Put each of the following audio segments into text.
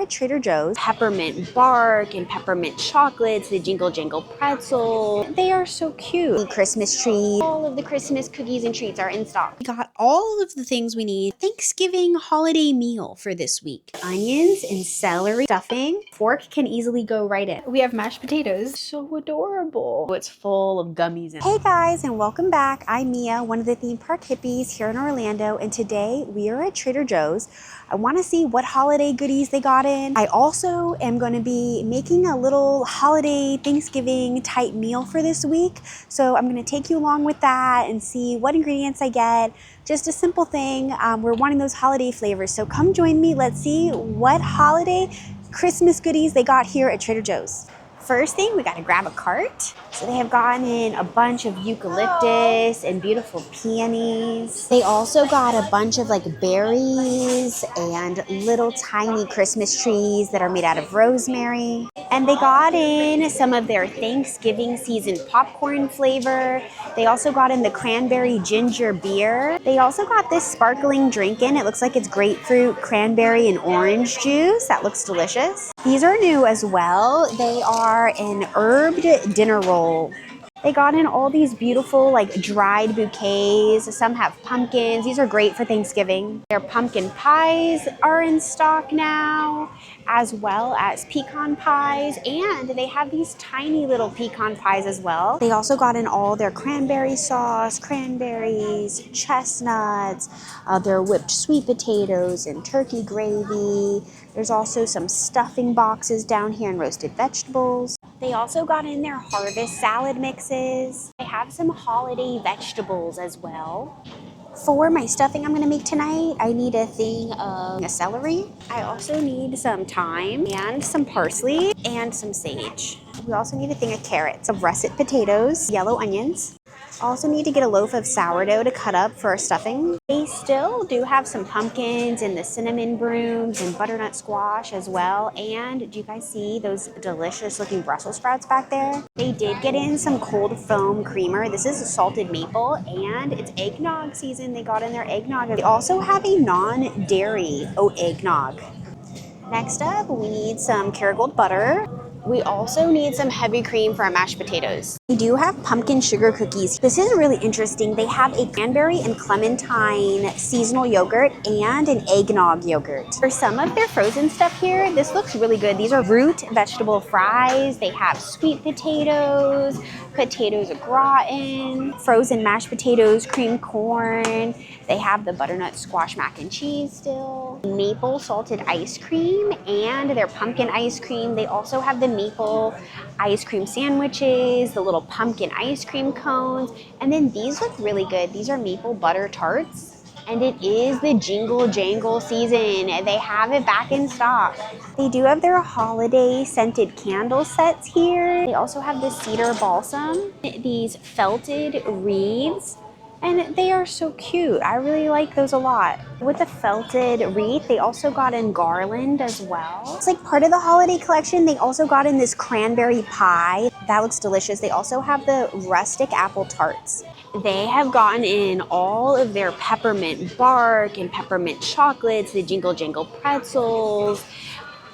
At Trader Joe's, peppermint bark and peppermint chocolates, the jingle jangle pretzel. They are so cute. The Christmas tree. All of the Christmas cookies and treats are in stock. We got all of the things we need. Thanksgiving holiday meal for this week. Onions and celery stuffing. Fork can easily go right in. We have mashed potatoes. So adorable. It's full of gummies. Hey guys, and welcome back. I'm Mia, one of the theme park hippies here in Orlando, and today we are at Trader Joe's. I want to see what holiday goodies they got in. I also am going to be making a little holiday Thanksgiving type meal for this week. So I'm going to take you along with that and see what ingredients I get. Just a simple thing. We're wanting those holiday flavors. So come join me. Let's see what holiday Christmas goodies they got here at Trader Joe's. First thing, we got to grab a cart. So they have gotten in a bunch of eucalyptus and beautiful peonies. They also got a bunch of like berries and little tiny Christmas trees that are made out of rosemary. And they got in some of their Thanksgiving season popcorn flavor. They also got in the cranberry ginger beer. They also got this sparkling drink in. It looks like it's grapefruit, cranberry, and orange juice. That looks delicious. These are new as well. They are an herbed dinner roll. They got in all these beautiful like dried bouquets. Some have pumpkins. These are great for Thanksgiving. Their pumpkin pies are in stock now, as well as pecan pies, and they have these tiny little pecan pies as well. They also got in all their cranberry sauce, cranberries, chestnuts, their whipped sweet potatoes and turkey gravy. There's also some stuffing boxes down here and roasted vegetables. They also got in their harvest salad mixes. They have some holiday vegetables as well. For my stuffing I'm gonna make tonight, I need a thing of celery. I also need some thyme and some parsley and some sage. We also need a thing of carrots, some russet potatoes, yellow onions. Also need to get a loaf of sourdough to cut up for our stuffing. They still do have some pumpkins and the cinnamon brooms and butternut squash as well. And do you guys see those delicious looking Brussels sprouts back there? They did get in some cold foam creamer. This is a salted maple and it's eggnog season. They got in their eggnog. They also have a non-dairy oat eggnog. Next up, we need some Kerrygold butter. We also need some heavy cream for our mashed potatoes. We do have pumpkin sugar cookies. This is really interesting. They have a cranberry and clementine seasonal yogurt and an eggnog yogurt. For some of their frozen stuff here, this looks really good. These are root vegetable fries. They have sweet potatoes, potatoes au gratin, frozen mashed potatoes, creamed corn. They have the butternut squash mac and cheese still, maple salted ice cream, and their pumpkin ice cream. They also have the maple ice cream sandwiches, the little pumpkin ice cream cones, and then these look really good. These are maple butter tarts, and it is the jingle jangle season. They have it back in stock. They do have their holiday scented candle sets here. They also have the cedar balsam, these felted wreaths, and they are so cute. I really like those a lot. With the felted wreath, they also got in garland as well. It's like part of the holiday collection. They also got in this cranberry pie. That looks delicious. They also have the rustic apple tarts. They have gotten in all of their peppermint bark and peppermint chocolates, the jingle jangle pretzels,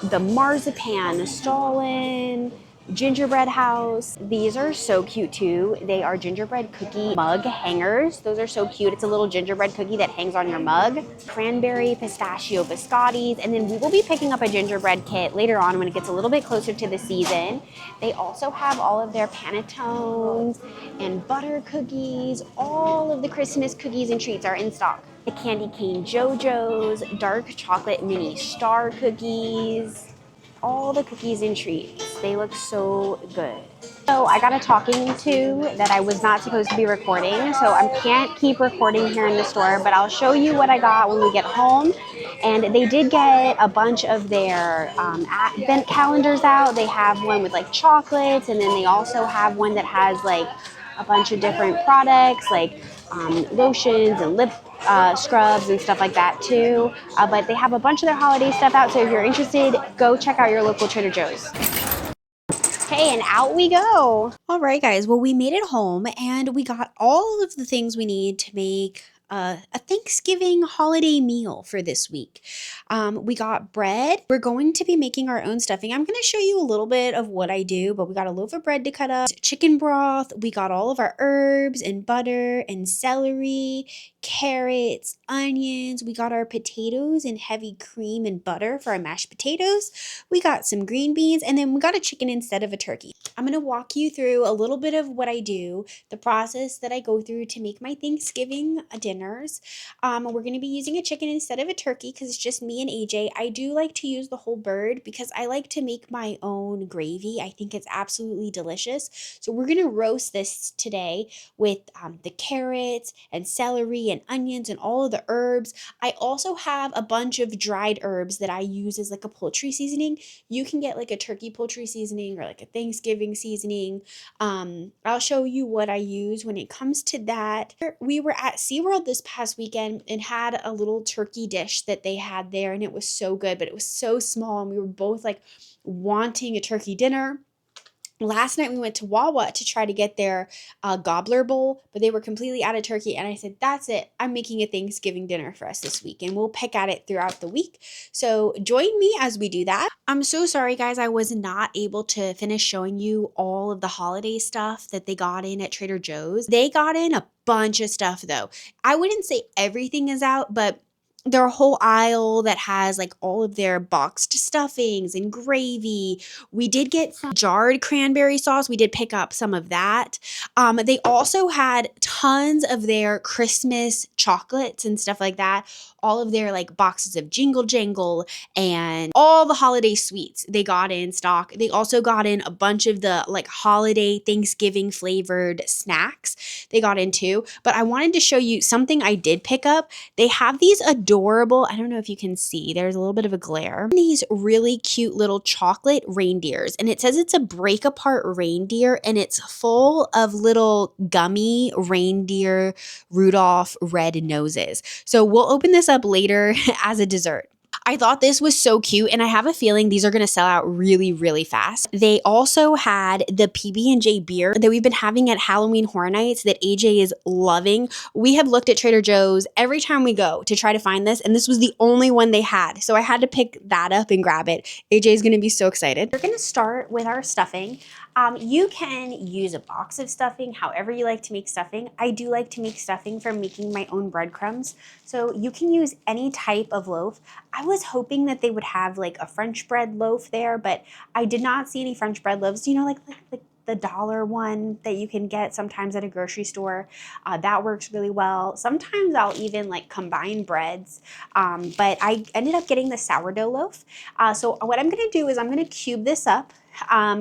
the marzipan, the Stollen, gingerbread house. These are so cute too. They are gingerbread cookie mug hangers. Those are so cute. It's a little gingerbread cookie that hangs on your mug. Cranberry pistachio biscottis. And then we will be picking up a gingerbread kit later on when it gets a little bit closer to the season. They also have all of their panettones and butter cookies. All of the Christmas cookies and treats are in stock. The candy cane JoJo's, dark chocolate mini star cookies, all the cookies and treats. They look so good. So I got a talking to that I was not supposed to be recording, so I can't keep recording here in the store, but I'll show you what I got when we get home. And they did get a bunch of their advent calendars out. They have one with like chocolates, and then they also have one that has like a bunch of different products like lotions and lip scrubs and stuff like that too. But they have a bunch of their holiday stuff out, so if you're interested, go check out your local Trader Joe's. Okay, and out we go. All right, guys. Well, we made it home and we got all of the things we need to make a Thanksgiving holiday meal for this week. We got bread. We're going to be making our own stuffing. I'm going to show you a little bit of what I do, but we got a loaf of bread to cut up, chicken broth. We got all of our herbs and butter and celery, carrots, onions. We got our potatoes and heavy cream and butter for our mashed potatoes. We got some green beans, and then we got a chicken instead of a turkey. I'm going to walk you through a little bit of what I do, the process that I go through to make my Thanksgiving dinners. We're going to be using a chicken instead of a turkey because it's just me and AJ. I do like to use the whole bird because I like to make my own gravy. I think it's absolutely delicious. So we're going to roast this today with the carrots and celery and onions and all of the herbs. I also have a bunch of dried herbs that I use as like a poultry seasoning. You can get like a turkey poultry seasoning or like a Thanksgiving seasoning. I'll show you what I use when it comes to that. We were at SeaWorld this past weekend and had a little turkey dish that they had there, and it was so good, but it was so small, and we were both like wanting a turkey dinner. Last night we went to Wawa to try to get their gobbler bowl, but they were completely out of turkey. And I said, that's it. I'm making a Thanksgiving dinner for us this week, and we'll pick at it throughout the week. So join me as we do that. I'm so sorry, guys. I was not able to finish showing you all of the holiday stuff that they got in at Trader Joe's. They got in a bunch of stuff, though. I wouldn't say everything is out, but their whole aisle that has like all of their boxed stuffings and gravy. We did get some jarred cranberry sauce. We did pick up some of that. They also had tons of their Christmas chocolates and stuff like that. All of their like boxes of Jingle Jangle and all the holiday sweets they got in stock. They also got in a bunch of the like holiday Thanksgiving flavored snacks they got in too. But I wanted to show you something I did pick up. They have these adorable, I don't know if you can see, there's a little bit of a glare. These really cute little chocolate reindeers. And it says it's a break apart reindeer, and it's full of little gummy reindeer Rudolph red noses. So we'll open this up later as a dessert. I thought this was so cute, and I have a feeling these are going to sell out really, really fast. They also had the PB&J beer that we've been having at Halloween Horror Nights that AJ is loving. We have looked at Trader Joe's every time we go to try to find this, and this was the only one they had. So I had to pick that up and grab it. AJ is going to be so excited. We're going to start with our stuffing. You can use a box of stuffing, however you like to make stuffing. I do like to make stuffing for making my own breadcrumbs. So you can use any type of loaf. I was hoping that they would have like a French bread loaf there, but I did not see any French bread loaves. You know, like the dollar one that you can get sometimes at a grocery store. That works really well. Sometimes I'll even like combine breads, but I ended up getting the sourdough loaf. So what I'm gonna do is I'm gonna cube this up.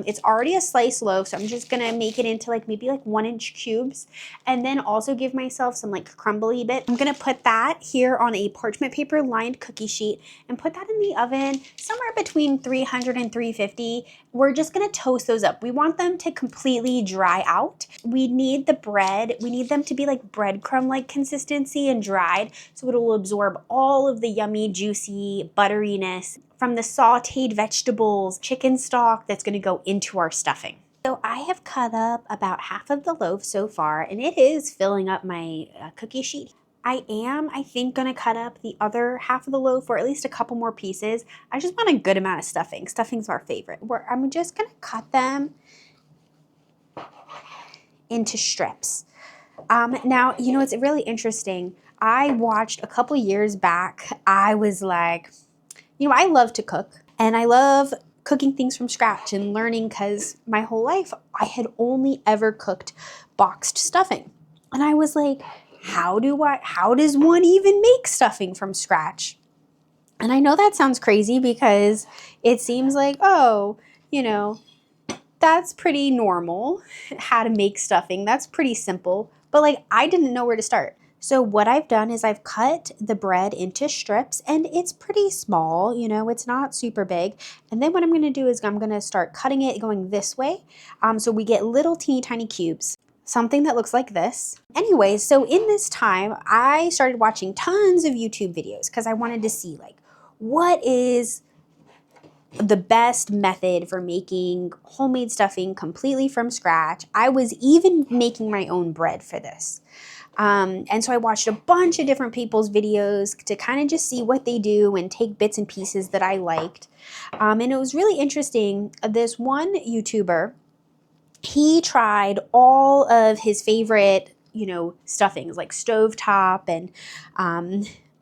It's already a sliced loaf, so I'm just gonna make it into like maybe like 1-inch cubes, and then also give myself some like crumbly bit. I'm gonna put that here on a parchment paper lined cookie sheet and put that in the oven somewhere between 300 and 350. We're just gonna toast those up. We want them to completely dry out. We need the bread, we need them to be like breadcrumb-like consistency and dried, so it'll absorb all of the yummy, juicy butteriness from the sauteed vegetables, chicken stock that's gonna go into our stuffing. So I have cut up about half of the loaf so far, and it is filling up my cookie sheet. I think, gonna cut up the other half of the loaf, or at least a couple more pieces. I just want a good amount of stuffing. Stuffing's our favorite. I'm just gonna cut them into strips. Now, you know, it's really interesting. I watched a couple years back, I was like, you know, I love to cook, and I love cooking things from scratch and learning, because my whole life I had only ever cooked boxed stuffing. And I was like, how does one even make stuffing from scratch? And I know that sounds crazy because it seems like, oh, you know, that's pretty normal how to make stuffing. That's pretty simple. But like, I didn't know where to start. So what I've done is I've cut the bread into strips, and it's pretty small, you know, it's not super big. And then what I'm gonna do is I'm gonna start cutting it going this way. So we get little teeny tiny cubes, something that looks like this. Anyway, so in this time, I started watching tons of YouTube videos because I wanted to see like, what is the best method for making homemade stuffing completely from scratch. I was even making my own bread for this. And so I watched a bunch of different people's videos to kind of just see what they do and take bits and pieces that I liked. And it was really interesting. This one YouTuber, he tried all of his favorite, stuffings like stovetop and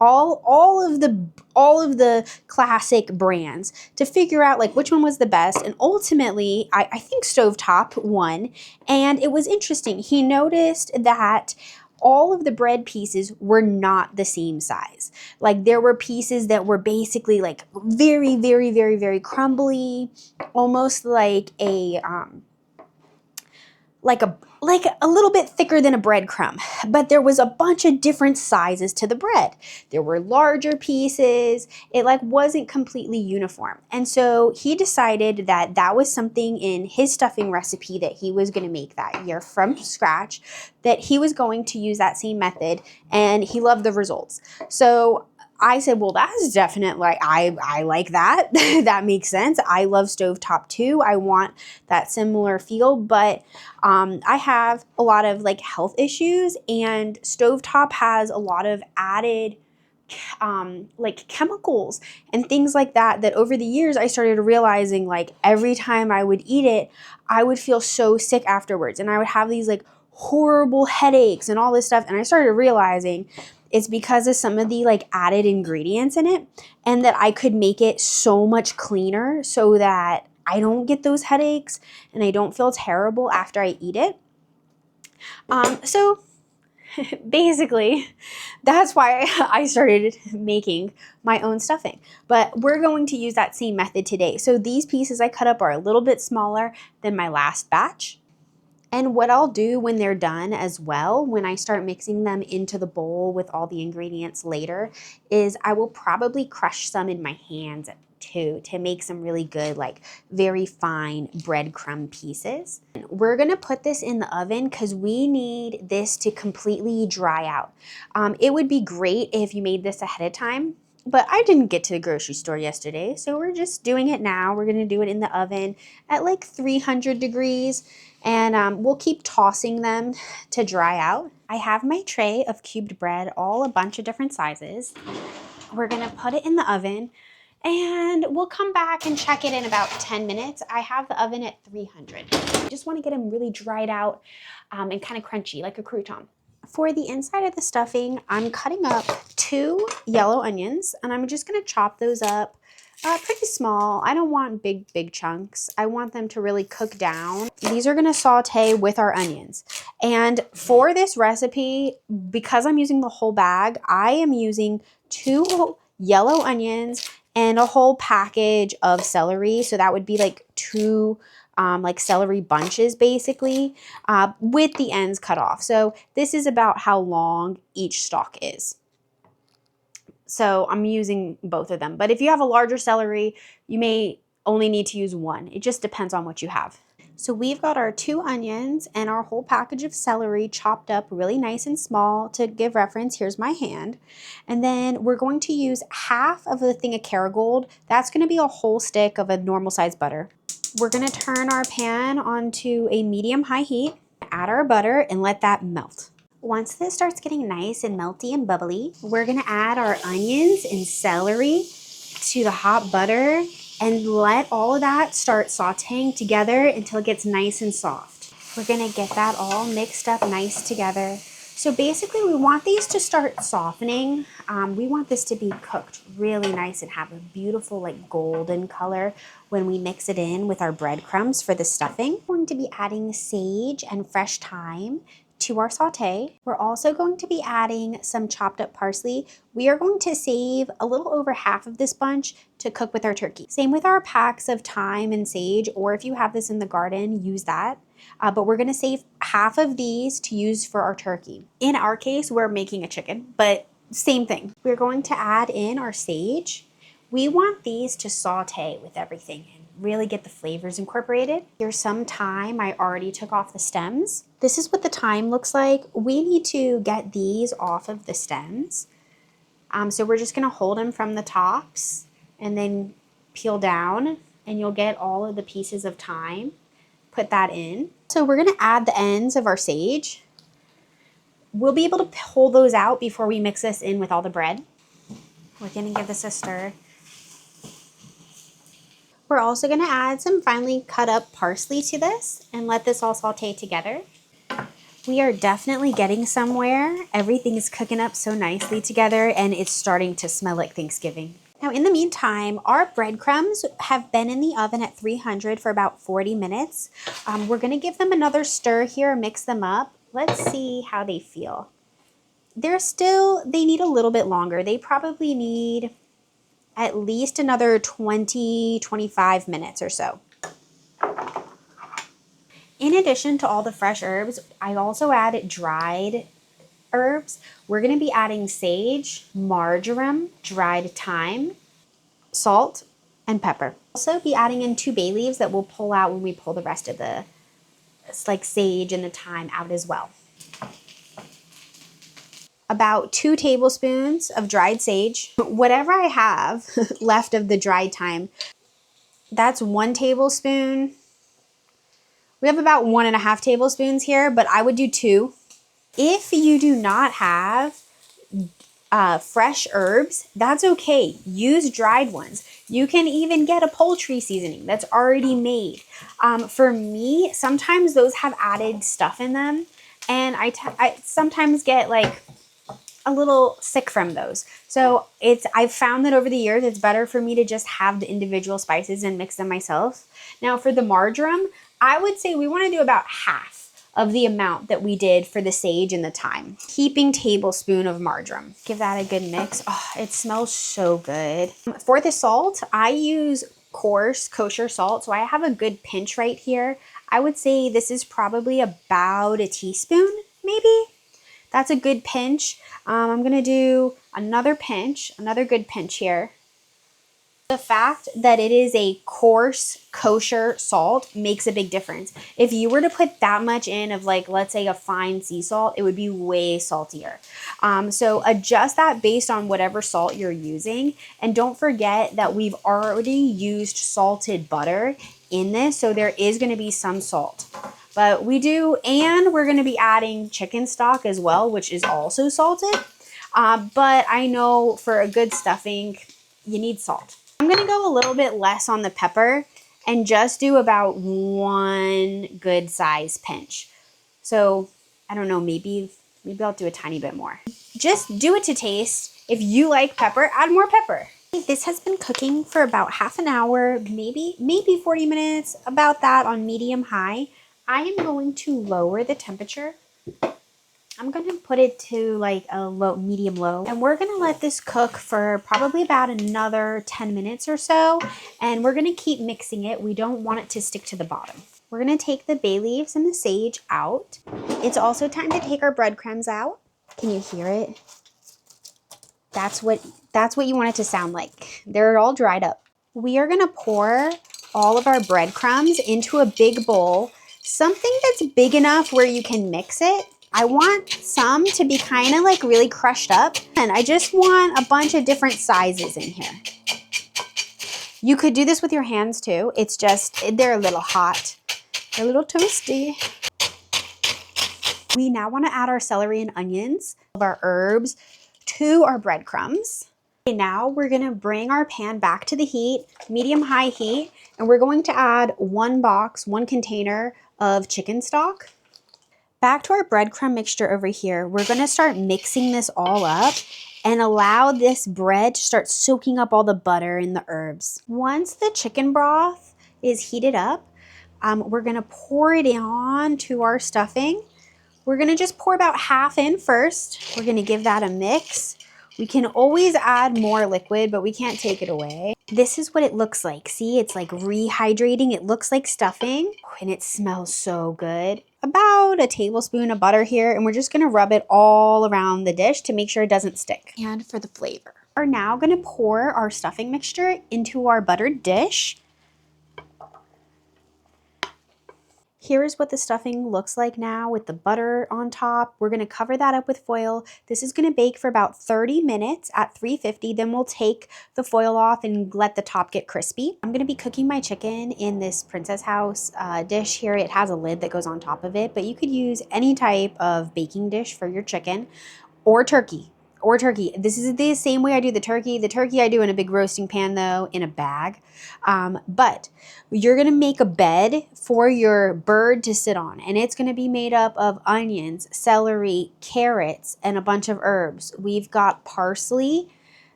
all of the classic brands to figure out like which one was the best. And ultimately, I think stovetop won. And it was interesting. He noticed that all of the bread pieces were not the same size. Like there were pieces that were basically like very, very, very, very crumbly, almost like a little bit thicker than a breadcrumb, but there was a bunch of different sizes to the bread. There were larger pieces. It like wasn't completely uniform. And so he decided that that was something in his stuffing recipe that he was going to make that year from scratch, that he was going to use that same method, and he loved the results. So I said, well, that's definitely, I like that. That makes sense. I love stovetop too. I want that similar feel, but I have a lot of like health issues, and stovetop has a lot of added like chemicals and things like that, that over the years I started realizing like every time I would eat it, I would feel so sick afterwards, and I would have these like horrible headaches and all this stuff. And I started realizing it's because of some of the like added ingredients in it, and that I could make it so much cleaner so that I don't get those headaches and I don't feel terrible after I eat it. So basically, that's why I started making my own stuffing. But we're going to use that same method today. So these pieces I cut up are a little bit smaller than my last batch. And what I'll do when they're done as well, when I start mixing them into the bowl with all the ingredients later, is I will probably crush some in my hands too to make some really good, like very fine breadcrumb pieces. We're gonna put this in the oven because we need this to completely dry out. It would be great if you made this ahead of time, but I didn't get to the grocery store yesterday, so we're just doing it now. We're gonna do it in the oven at like 300 degrees. And we'll keep tossing them to dry out. I have my tray of cubed bread, all a bunch of different sizes. We're gonna put it in the oven, and we'll come back and check it in about 10 minutes. I have the oven at 300. I just wanna get them really dried out and kind of crunchy, like a crouton. For the inside of the stuffing, I'm cutting up 2 yellow onions, and I'm just gonna chop those up pretty small. I don't want big chunks. I want them to really cook down. These are gonna saute with our onions. And for this recipe, because I'm using the whole bag, I am using 2 yellow onions and a whole package of celery. So that would be like 2 like celery bunches basically, with the ends cut off. So this is about how long each stalk is. So I'm using both of them. But if you have a larger celery, you may only need to use one. It just depends on what you have. So we've got our 2 onions and our whole package of celery chopped up really nice and small. To give reference, here's my hand. And then we're going to use half of the thing of Kerrygold. That's going to be a whole stick of a normal size butter. We're going to turn our pan onto a medium-high heat, add our butter, and let that melt. Once this starts getting nice and melty and bubbly, we're gonna add our onions and celery to the hot butter and let all of that start sauteing together until it gets nice and soft. We're gonna get that all mixed up nice together. So basically we want these to start softening. We want this to be cooked really nice and have a beautiful like golden color when we mix it in with our breadcrumbs for the stuffing. We're going to be adding sage and fresh thyme to our saute. We're also going to be adding some chopped up parsley. We are going to save a little over half of this bunch to cook with our turkey. Same with our packs of thyme and sage, or if you have this in the garden, use that. But we're gonna save half of these to use for our turkey. In our case, we're making a chicken, but same thing. We're going to add in our sage. We want these to saute with everything and really get the flavors incorporated. Here's some thyme. I already took off the stems. This is what the thyme looks like. We need to get these off of the stems. So we're just gonna hold them from the tops and then peel down, and you'll get all of the pieces of thyme. Put that in. So we're gonna add the ends of our sage. We'll be able to pull those out before we mix this in with all the bread. We're gonna give this a stir. We're also gonna add some finely cut up parsley to this and let this all saute together. We are definitely getting somewhere. Everything is cooking up so nicely together and it's starting to smell like Thanksgiving. Now, in the meantime, our breadcrumbs have been in the oven at 300 for about 40 minutes. We're gonna give them another stir here, mix them up. Let's see how they feel. They need a little bit longer. They probably need at least another 20, 25 minutes or so. In addition to all the fresh herbs, I also add dried herbs. We're gonna be adding sage, marjoram, dried thyme, salt, and pepper. Also be adding in 2 bay leaves that we'll pull out when we pull the rest of the sage and the thyme out as well. About 2 tablespoons of dried sage. Whatever I have left of the dried thyme, that's 1 tablespoon. We have about 1.5 tablespoons here, but I would do 2. If you do not have fresh herbs, that's okay. Use dried ones. You can even get a poultry seasoning that's already made. For me, sometimes those have added stuff in them, and I sometimes get like a little sick from those. So I've found that over the years, it's better for me to just have the individual spices and mix them myself. Now for the marjoram, I would say we want to do about half of the amount that we did for the sage and the thyme. Heaping tablespoon of marjoram. Give that a good mix. Oh, it smells so good. For the salt, I use coarse kosher salt, so I have a good pinch right here. I would say this is probably about a teaspoon, maybe. That's a good pinch. I'm gonna do another pinch, another good pinch here. The fact that it is a coarse kosher salt makes a big difference. If you were to put that much in of like, let's say a fine sea salt, it would be way saltier. So adjust that based on whatever salt you're using. And don't forget that we've already used salted butter in this, so there is gonna be some salt. But and we're gonna be adding chicken stock as well, which is also salted. But I know for a good stuffing, you need salt. I'm gonna go a little bit less on the pepper and just do about 1 good size pinch. So I don't know, maybe I'll do a tiny bit more. Just do it to taste. If you like pepper, add more pepper. This has been cooking for about half an hour, maybe 40 minutes, about that on medium high. I am going to lower the temperature. I'm going to put it to like a medium low, and we're going to let this cook for probably about another 10 minutes or so, and we're going to keep mixing it. We don't want it to stick to the bottom. We're going to take the bay leaves and the sage out. It's also time to take our breadcrumbs out. Can you hear it? That's what you want it to sound like. They're all dried up. We are going to pour all of our breadcrumbs into a big bowl, something that's big enough where you can mix it. I want some to be kind of like really crushed up, and I just want a bunch of different sizes in here. You could do this with your hands too. It's just, they're a little hot. They're a little toasty. We now want to add our celery and onions, of our herbs, to our breadcrumbs. Okay, now we're going to bring our pan back to the heat, medium-high heat, and we're going to add 1 container of chicken stock. Back to our breadcrumb mixture over here, we're going to start mixing this all up and allow this bread to start soaking up all the butter and the herbs. Once the chicken broth is heated up, we're going to pour it on to our stuffing. We're going to just pour about half in first. We're going to give that a mix. We can always add more liquid, but we can't take it away. This is what it looks like. See, it's like rehydrating. It looks like stuffing, and it smells so good. About a tablespoon of butter here, and we're just gonna rub it all around the dish to make sure it doesn't stick. And for the flavor. We're now gonna pour our stuffing mixture into our buttered dish. Here is what the stuffing looks like now with the butter on top. We're going to cover that up with foil. This is going to bake for about 30 minutes at 350. Then we'll take the foil off and let the top get crispy. I'm going to be cooking my chicken in this Princess House dish here. It has a lid that goes on top of it, but you could use any type of baking dish for your chicken or turkey. This is the same way I do the turkey. The turkey I do in a big roasting pan though, in a bag. But you're going to make a bed for your bird to sit on. And it's going to be made up of onions, celery, carrots, and a bunch of herbs. We've got parsley,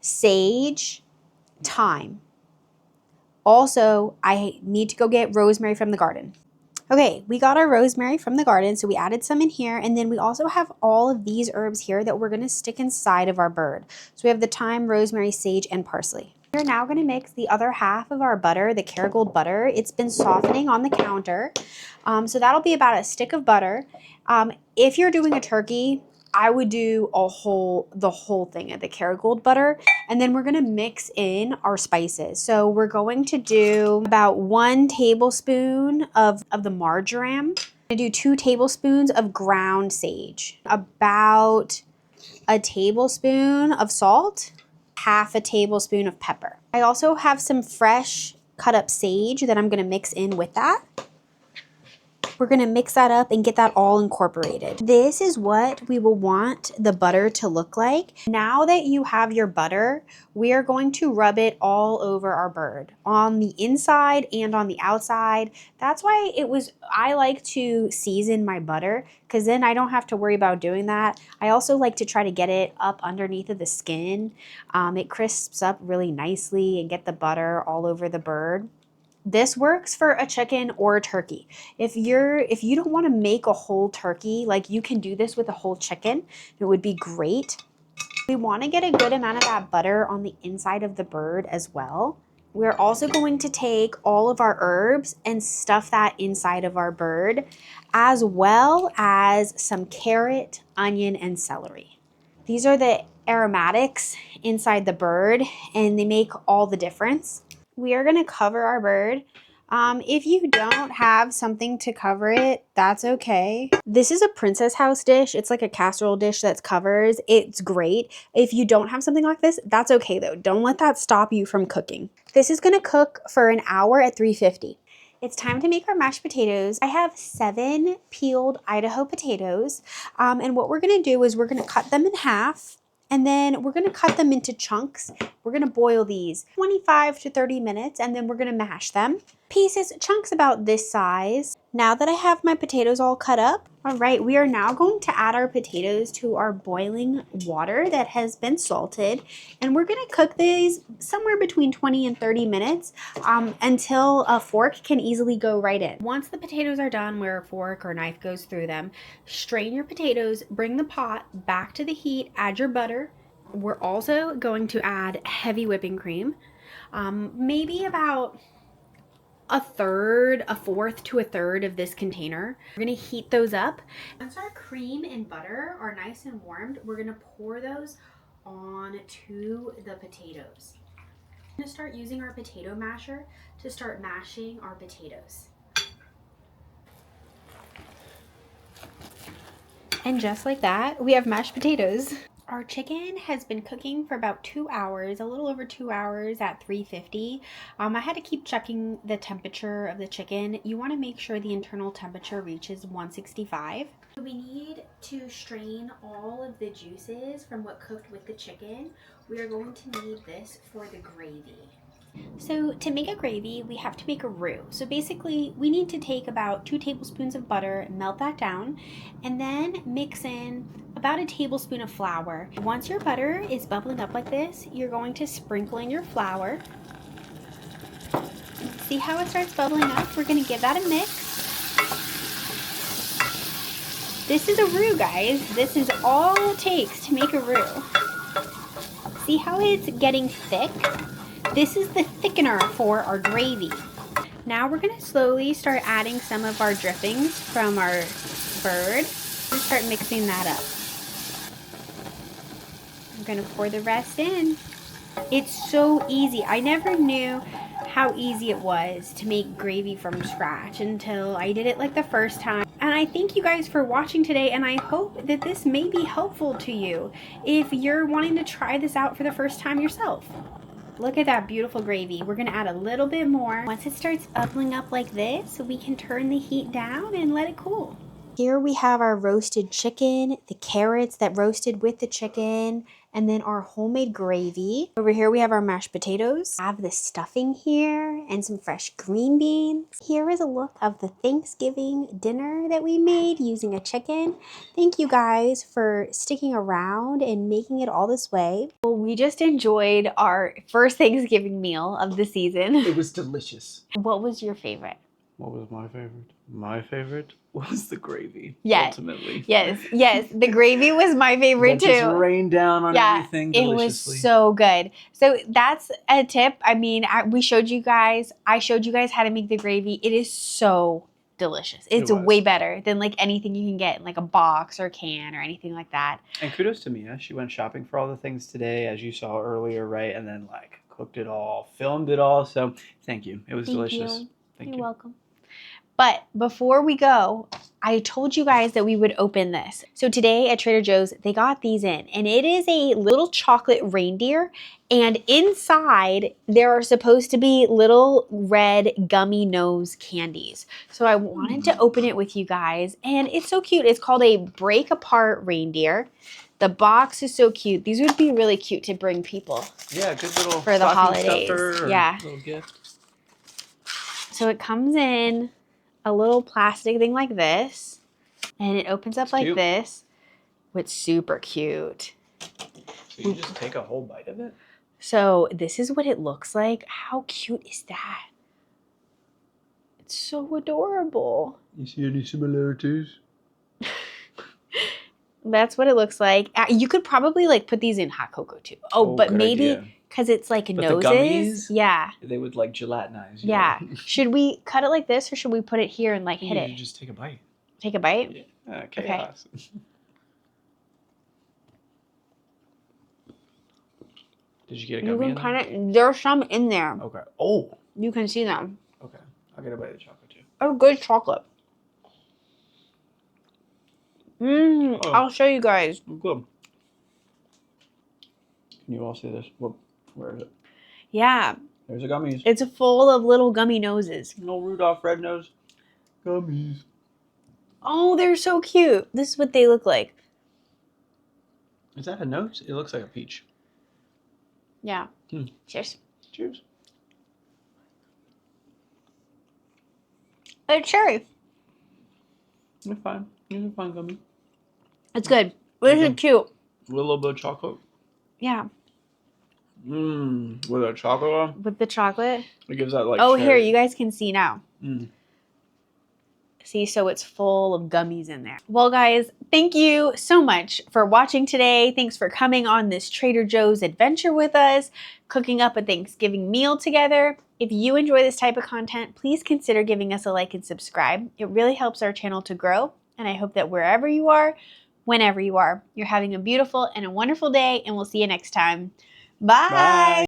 sage, thyme. Also, I need to go get rosemary from the garden. Okay, we got our rosemary from the garden, so we added some in here, and then we also have all of these herbs here that we're gonna stick inside of our bird. So we have the thyme, rosemary, sage, and parsley. We're now gonna mix the other half of our butter, the Kerrygold butter. It's been softening on the counter, so that'll be about a stick of butter. If you're doing a turkey, I would do the whole thing of the Kerrygold butter, and then we're gonna mix in our spices. So we're going to do about 1 tablespoon of the marjoram. I'm gonna do 2 tablespoons of ground sage, about a tablespoon of salt, half a tablespoon of pepper. I also have some fresh cut up sage that I'm gonna mix in with that. We're going to mix that up and get that all incorporated. This is what we will want the butter to look like. Now that you have your butter, we are going to rub it all over our bird, on the inside and on the outside. That's why I like to season my butter, because then I don't have to worry about doing that. I also like to try to get it up underneath of the skin. It crisps up really nicely and get the butter all over the bird. This works for a chicken or a turkey. If you don't want to make a whole turkey, like, you can do this with a whole chicken. It would be great. We want to get a good amount of that butter on the inside of the bird as well. We're also going to take all of our herbs and stuff that inside of our bird, as well as some carrot, onion, and celery. These are the aromatics inside the bird, and they make all the difference. We are going to cover our bird. If you don't have something to cover it, that's okay. This is a Princess House dish. It's like a casserole dish that's covers. It's great. If you don't have something like this, that's okay though. Don't let that stop you from cooking. This is going to cook for an hour at 350. It's time to make our mashed potatoes. I have 7 peeled Idaho potatoes. And what we're going to do is we're going to cut them in half. And then we're going to cut them into chunks. We're going to boil these 25 to 30 minutes, and then we're going to mash them. Chunks about this size. Now that I have my potatoes all cut up, all right, we are now going to add our potatoes to our boiling water that has been salted. And we're going to cook these somewhere between 20 and 30 minutes until a fork can easily go right in. Once the potatoes are done, where a fork or knife goes through them, strain your potatoes, bring the pot back to the heat, add your butter. We're also going to add heavy whipping cream, maybe about a fourth to a third of this container. We're gonna heat those up. Once our cream and butter are nice and warmed, we're gonna pour those on to the potatoes. We're gonna start using our potato masher to start mashing our potatoes. And just like that, we have mashed potatoes. Our chicken has been cooking for about 2 hours, a little over 2 hours at 350. I had to keep checking the temperature of the chicken. You want to make sure the internal temperature reaches 165. We need to strain all of the juices from what cooked with the chicken. We are going to need this for the gravy. So to make a gravy, we have to make a roux. So basically, we need to take about 2 tablespoons of butter, melt that down, and then mix in about a tablespoon of flour. Once your butter is bubbling up like this, you're going to sprinkle in your flour. See how it starts bubbling up? We're going to give that a mix. This is a roux, guys. This is all it takes to make a roux. See how it's getting thick? This is the thickener for our gravy. Now we're going to slowly start adding some of our drippings from our bird and start mixing that up. I'm going to pour the rest in. It's so easy. I never knew how easy it was to make gravy from scratch until I did it like the first time. And I thank you guys for watching today, and I hope that this may be helpful to you if you're wanting to try this out for the first time yourself. Look at that beautiful gravy. We're gonna add a little bit more. Once it starts bubbling up like this, we can turn the heat down and let it cool. Here we have our roasted chicken, the carrots that roasted with the chicken, and then our homemade gravy. Over here we have our mashed potatoes. I have the stuffing here and some fresh green beans. Here is a look of the Thanksgiving dinner that we made using a chicken. Thank you guys for sticking around and making it all this way. Well, we just enjoyed our first Thanksgiving meal of the season. It was delicious. What was your favorite? What was my favorite? My favorite was the gravy. Yes. Ultimately. Yes. The gravy was my favorite too. Just rained down on everything deliciously. It was so good. So that's a tip. I mean, I showed you guys how to make the gravy. It is so delicious. It's way better than like anything you can get in like a box or can or anything like that. And kudos to Mia. She went shopping for all the things today, as you saw earlier, right? And then like cooked it all, filmed it all. So thank you. It was delicious. You're welcome. But before we go, I told you guys that we would open this. So today at Trader Joe's, they got these in, and it is a little chocolate reindeer, and inside there are supposed to be little red gummy nose candies. So I wanted to open it with you guys, and it's so cute. It's called a break apart reindeer. The box is so cute. These would be really cute to bring people. Yeah, good little for the holidays. Yeah, little gift. So it comes in a little plastic thing like this, and it opens up like this. It's super cute. So you just take a whole bite of it? So this is what it looks like. How cute is that? It's so adorable. You see any similarities? That's what it looks like. You could probably like put these in hot cocoa too. Oh, but maybe because it's like noses. The gummies, yeah. They would like gelatinize. Yeah. Should we cut it like this, or should we put it here and like hit it? Just take a bite. Take a bite? Yeah. Chaos. Okay. Did you get a gummy? You can there's some in there. Okay. Oh. You can see them. Okay. I'll get a bite of the chocolate too. Oh, good chocolate. I'll show you guys. Good. Can you all see this? Where is it? Yeah. There's the gummies. It's full of little gummy noses. No Rudolph Red-Nose gummies. Oh, they're so cute. This is what they look like. Is that a nose? It looks like a peach. Yeah. Cheers. Cheers. It's cherry. You're fine. You're a fine gummy. It's good. This is cute. With a little bit of chocolate. Yeah. With a chocolate. With the chocolate. It gives that like. Oh, cherry. here, you guys can see now. See, so it's full of gummies in there. Well, guys, thank you so much for watching today. Thanks for coming on this Trader Joe's adventure with us, cooking up a Thanksgiving meal together. If you enjoy this type of content, please consider giving us a like and subscribe. It really helps our channel to grow, and I hope that wherever you are, whenever you are, you're having a beautiful and a wonderful day, and we'll see you next time. Bye. Bye.